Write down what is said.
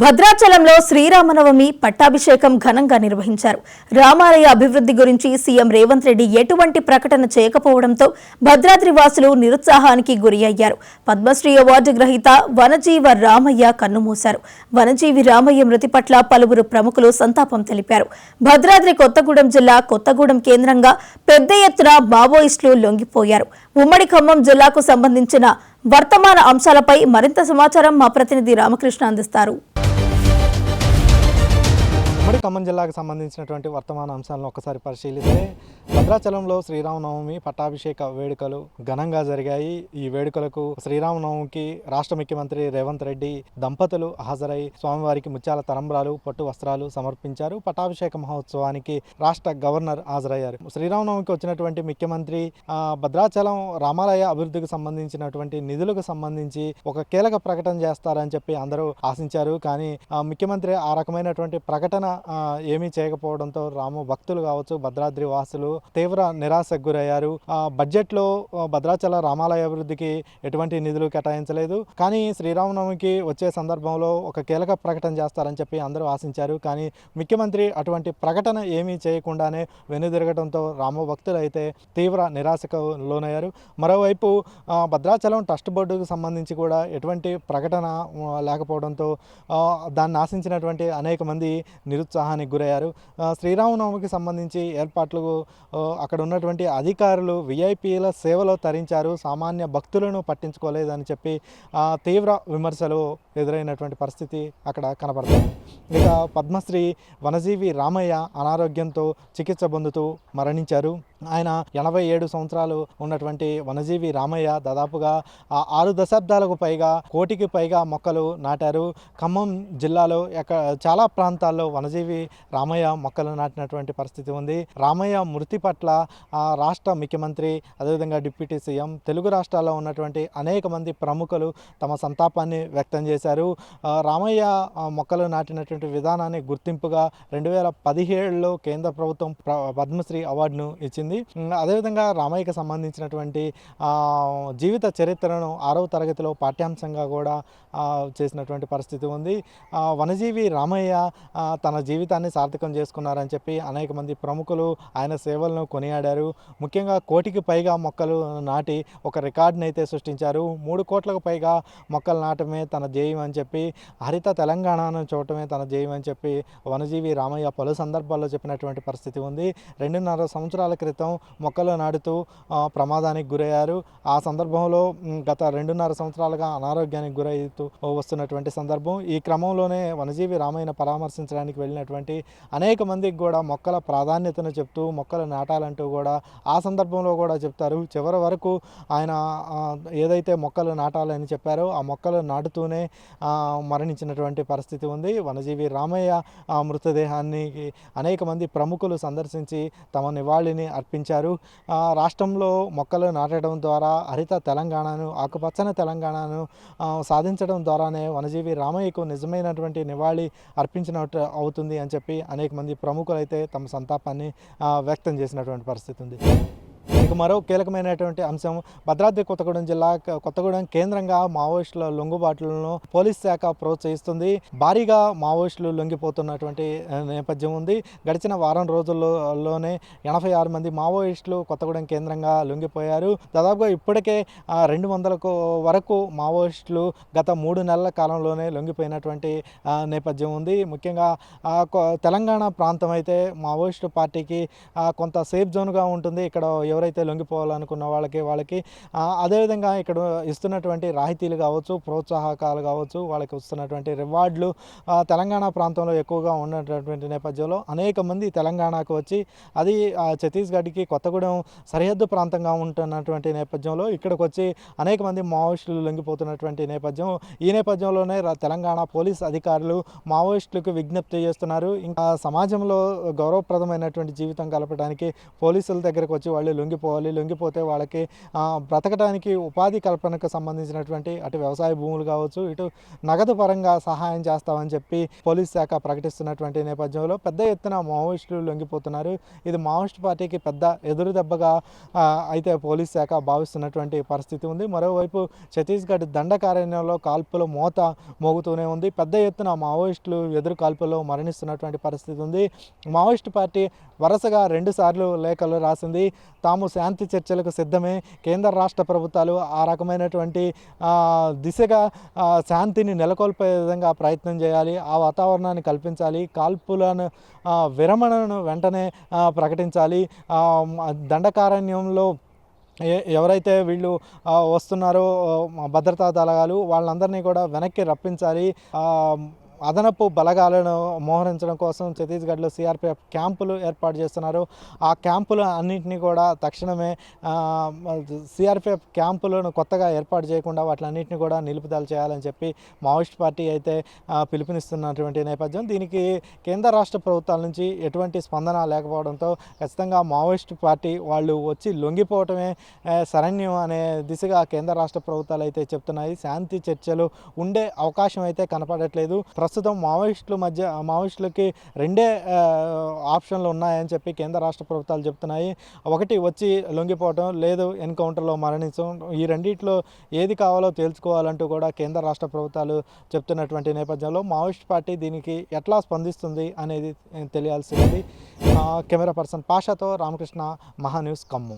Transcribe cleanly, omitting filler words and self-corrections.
భద్రాచలంలో శ్రీరామనవమి పట్టాభిషేకం ఘనంగా నిర్వహించారు. రామాలయ అభివృద్ధి గురించి సీఎం రేవంత్ రెడ్డి ఎటువంటి ప్రకటన చేయకపోవడంతో భద్రాద్రి వాసులు నిరుత్సాహానికి గురి అయ్యారు. పద్మశ్రీ అవార్డు గ్రహీత వనజీవ రామయ్య కన్నుమూశారు. వనజీవి రామయ్య మృతి పట్ల పలువురు ప్రముఖులు సంతాపం తెలిపారు. భద్రాద్రి కొత్తగూడెం జిల్లా కొత్తగూడెం కేంద్రంగా పెద్ద ఎత్తున మావోయిస్టులు లొంగిపోయారు. ఉమ్మడి ఖమ్మం జిల్లాకు సంబంధించిన వర్తమాన అంశాలపై మరింత సమాచారం మా ప్రతినిధి రామకృష్ణ అందిస్తారు. ఉమ్మడి ఖమ్మం జిల్లాకు సంబంధించినటువంటి వర్తమాన అంశాలను ఒకసారి పరిశీలిస్తే భద్రాచలంలో శ్రీరామనవమి పట్టాభిషేక వేడుకలు ఘనంగా జరిగాయి. ఈ వేడుకలకు శ్రీరామనవమికి రాష్ట్ర ముఖ్యమంత్రి రేవంత్ రెడ్డి దంపతులు హాజరై స్వామివారికి ముత్యాల తలంబ్రాలు, పట్టు వస్త్రాలు సమర్పించారు. పట్టాభిషేక మహోత్సవానికి రాష్ట్ర గవర్నర్ హాజరయ్యారు. శ్రీరామనవమికి వచ్చినటువంటి ముఖ్యమంత్రి భద్రాచలం రామాలయ అభివృద్ధికి సంబంధించినటువంటి నిధులకు సంబంధించి ఒక కీలక ప్రకటన చేస్తారని చెప్పి అందరూ ఆశించారు. కానీ ముఖ్యమంత్రి ఆ రకమైనటువంటి ప్రకటన ఏమీ చేయకపోవడంతో రాము భక్తులు కావచ్చు, భద్రాద్రి వాసులు తీవ్ర నిరాశకు గురయ్యారు. బడ్జెట్ లో భద్రాచల రామాలయ అభివృద్ధికి ఎటువంటి నిధులు కేటాయించలేదు. కానీ శ్రీరామనవమికి వచ్చే సందర్భంలో ఒక కీలక ప్రకటన చేస్తారని చెప్పి అందరూ ఆశించారు. కానీ ముఖ్యమంత్రి అటువంటి ప్రకటన ఏమీ చేయకుండానే వెనుదిరగడంతో రామ భక్తులు అయితే తీవ్ర నిరాశకు లోనయ్యారు. మరోవైపు భద్రాచలం ట్రస్ట్ బోర్డుకు సంబంధించి కూడా ఎటువంటి ప్రకటన లేకపోవడంతో దాన్ని ఆశించినటువంటి అనేక మంది నిరుత్సాహానికి గురయ్యారు. శ్రీరామనవమికి సంబంధించి ఏర్పాట్లకు అక్కడ ఉన్నటువంటి అధికారులు విఐపీల సేవలో తరించారు, సామాన్య భక్తులను పట్టించుకోలేదని చెప్పి తీవ్ర విమర్శలు ఎదురైనటువంటి పరిస్థితి అక్కడ కనపడుతుంది. ఇక పద్మశ్రీ వనజీవి రామయ్య అనారోగ్యంతో చికిత్స పొందుతూ మరణించారు. ఆయన 87 సంవత్సరాలు ఉన్నటువంటి వనజీవి రామయ్య దాదాపుగా 6 దశాబ్దాలకు పైగా 1 కోటికి పైగా మొక్కలు నాటారు. ఖమ్మం జిల్లాలో చాలా ప్రాంతాల్లో వనజీవి రామయ్య మొక్కలు నాటినటువంటి పరిస్థితి ఉంది. రామయ్య మృతి పట్ల రాష్ట్ర ముఖ్యమంత్రి, అదేవిధంగా డిప్యూటీ సీఎం, తెలుగు రాష్ట్రాల్లో ఉన్నటువంటి అనేక మంది ప్రముఖులు తమ సంతాపాన్ని వ్యక్తం చేశారు. రామయ్య మొక్కలు నాటినటువంటి విధానాన్ని గుర్తింపుగా 2017లో కేంద్ర ప్రభుత్వం పద్మశ్రీ అవార్డును ఇచ్చింది. అదేవిధంగా రామయ్యకి సంబంధించినటువంటి జీవిత చరిత్రను 6వ తరగతిలో పాఠ్యాంశంగా కూడా చేసినటువంటి పరిస్థితి ఉంది. వనజీవి రామయ్య తన జీవితాన్ని సార్థకం చేసుకున్నారని చెప్పి అనేక మంది ప్రముఖులు ఆయన సేవలను కొనియాడారు. ముఖ్యంగా 1 కోటికి పైగా మొక్కలు నాటి ఒక రికార్డుని అయితే సృష్టించారు. 3 కోట్లకు పైగా మొక్కలు నాటమే తన ధ్యేయం అని చెప్పి, హరిత తెలంగాణను చూడటమే తన ధ్యేయం అని చెప్పి వనజీవి రామయ్య పలు సందర్భాల్లో చెప్పినటువంటి పరిస్థితి ఉంది. 2.5 సంవత్సరాల క్రితం మొక్కలు నాటుతూ ప్రమాదానికి గురయ్యారు. ఆ సందర్భంలో గత 2.5 సంవత్సరాలుగా అనారోగ్యానికి గురవుతూ వస్తున్నటువంటి సందర్భం. ఈ క్రమంలోనే వనజీవి రామయ్యను పరామర్శించడానికి వెళ్ళినటువంటి అనేక మందికి కూడా మొక్కల ప్రాధాన్యతను చెప్తూ మొక్కలు నాటాలంటూ కూడా ఆ సందర్భంలో కూడా చెప్తారు. చివరి వరకు ఆయన ఏదైతే మొక్కలు నాటాలని చెప్పారో ఆ మొక్కలు నాటుతూనే మరణించినటువంటి పరిస్థితి ఉంది. వనజీవి రామయ్య మృతదేహాన్ని అనేక మంది ప్రముఖులు సందర్శించి తమ నివాళిని అర్పించారు. రాష్ట్రంలో మొక్కలు నాటడం ద్వారా హరిత తెలంగాణను, ఆకుపచ్చని తెలంగాణను సాధించడం ద్వారానే వనజీవి రామయ్యకు నిజమైనటువంటి నివాళి అర్పించినట్టు అవుతుంది అని చెప్పి అనేక మంది ప్రముఖులు అయితే తమ సంతాపాన్ని వ్యక్తం చేసినటువంటి పరిస్థితి ఉంది. ఇక మరో కీలకమైనటువంటి అంశం, భద్రాద్రి కొత్తగూడెం జిల్లా కొత్తగూడెం కేంద్రంగా మావోయిస్టుల లొంగుబాట్లను పోలీస్ శాఖ ప్రోత్సహిస్తుంది. భారీగా మావోయిస్టులు లొంగిపోతున్నటువంటి నేపథ్యం ఉంది. గడిచిన వారం రోజుల్లోనే 86 మంది మావోయిస్టులు కొత్తగూడెం కేంద్రంగా లొంగిపోయారు. దాదాపుగా ఇప్పటికే 200 వరకు మావోయిస్టులు గత 3 నెలల కాలంలోనే లొంగిపోయినటువంటి నేపథ్యం ఉంది. ముఖ్యంగా తెలంగాణ ప్రాంతం అయితే మావోయిస్టు పార్టీకి కొంత సేఫ్ జోన్గా ఉంటుంది. ఇక్కడ ఎవరైతే లొంగిపోవాలనుకున్న వాళ్ళకి అదేవిధంగా ఇక్కడ ఇస్తున్నటువంటి రాయితీలు కావచ్చు, ప్రోత్సాహకాలు కావచ్చు, వాళ్ళకి వస్తున్నటువంటి రివార్డులు తెలంగాణ ప్రాంతంలో ఎక్కువగా ఉన్నటువంటి నేపథ్యంలో అనేక మంది తెలంగాణకు వచ్చి, అది ఛత్తీస్గఢ్కి కొత్తగూడెం సరిహద్దు ప్రాంతంగా ఉంటున్నటువంటి నేపథ్యంలో ఇక్కడికి వచ్చి అనేక మంది మావోయిస్టులు లొంగిపోతున్నటువంటి నేపథ్యం. ఈ నేపథ్యంలోనే తెలంగాణ పోలీస్ అధికారులు మావోయిస్టులకు విజ్ఞప్తి చేస్తున్నారు. ఇంకా సమాజంలో గౌరవప్రదమైనటువంటి జీవితం గడపడానికి పోలీసుల దగ్గరకు వచ్చి వాళ్ళు లొంగిపో లొంగిపోవాలి. లొంగిపోతే వాళ్ళకి బ్రతకడానికి ఉపాధి కల్పనకు సంబంధించినటువంటి అటు వ్యవసాయ భూములు కావచ్చు, ఇటు నగదు పరంగా సహాయం చేస్తామని చెప్పి పోలీస్ శాఖ ప్రకటిస్తున్నటువంటి నేపథ్యంలో పెద్ద ఎత్తున మావోయిస్టులు లొంగిపోతున్నారు. ఇది మావోయిస్ట్ పార్టీకి పెద్ద ఎదురు దెబ్బగా అయితే పోలీస్ శాఖ భావిస్తున్నటువంటి పరిస్థితి ఉంది. మరోవైపు ఛత్తీస్గఢ్ దండకారణ్యంలో కాల్పుల మోత మోగుతూనే ఉంది. పెద్ద ఎత్తున మావోయిస్టులు ఎదురు కాల్పుల్లో మరణిస్తున్నటువంటి పరిస్థితి ఉంది. మావోయిస్ట్ పార్టీ వరుసగా 2 సార్లు లేఖలు రాసింది. తాము శాంతి చర్చలకు సిద్ధమే, కేంద్ర రాష్ట్ర ప్రభుత్వాలు ఆ రకమైనటువంటి దిశగా శాంతిని నెలకొల్పే విధంగా ప్రయత్నం చేయాలి, ఆ వాతావరణాన్ని కల్పించాలి, కాల్పులను విరమణను వెంటనే ప్రకటించాలి. దండకారణ్యంలో ఎవరైతే వీళ్ళు వస్తున్నారో భద్రతా దళాలు వాళ్ళందరినీ కూడా వెనక్కి రప్పించాలి. అదనపు బలగాలను మోహరించడం కోసం ఛత్తీస్గఢ్లో సిఆర్పిఎఫ్ క్యాంపులు ఏర్పాటు చేస్తున్నారు. ఆ క్యాంపులు అన్నింటినీ కూడా తక్షణమే సిఆర్పిఎఫ్ క్యాంపులను కొత్తగా ఏర్పాటు చేయకుండా వాటిలన్నింటినీ కూడా నిలుపుదల చేయాలని చెప్పి మావోయిస్ట్ పార్టీ అయితే పిలుపునిస్తున్నటువంటి నేపథ్యం. దీనికి కేంద్ర రాష్ట్ర ప్రభుత్వాల నుంచి ఎటువంటి స్పందన లేకపోవడంతో ఖచ్చితంగా మావోయిస్ట్ పార్టీ వాళ్ళు వచ్చి లొంగిపోవటమే శరణ్యం అనే దిశగా కేంద్ర రాష్ట్ర ప్రభుత్వాలు అయితే చెప్తున్నాయి. శాంతి చర్చలు ఉండే అవకాశం అయితే కనపడట్లేదు. ప్రస్తుతం మావోయిస్టులకి 2 ఆప్షన్లు ఉన్నాయని చెప్పి కేంద్ర రాష్ట్ర ప్రభుత్వాలు చెప్తున్నాయి. ఒకటి వచ్చి లొంగిపోవడం, లేదు ఎన్కౌంటర్లో మరణించడం. ఈ రెండిట్లో ఏది కావాలో తేల్చుకోవాలంటూ కూడా కేంద్ర రాష్ట్ర ప్రభుత్వాలు చెప్తున్నటువంటి నేపథ్యంలో మావోయిస్ట్ పార్టీ దీనికి ఎట్లా స్పందిస్తుంది అనేది తెలియాల్సింది. కెమెరా పర్సన్ పాషాతో రామకృష్ణ, మహాన్యూస్ ఖమ్మం.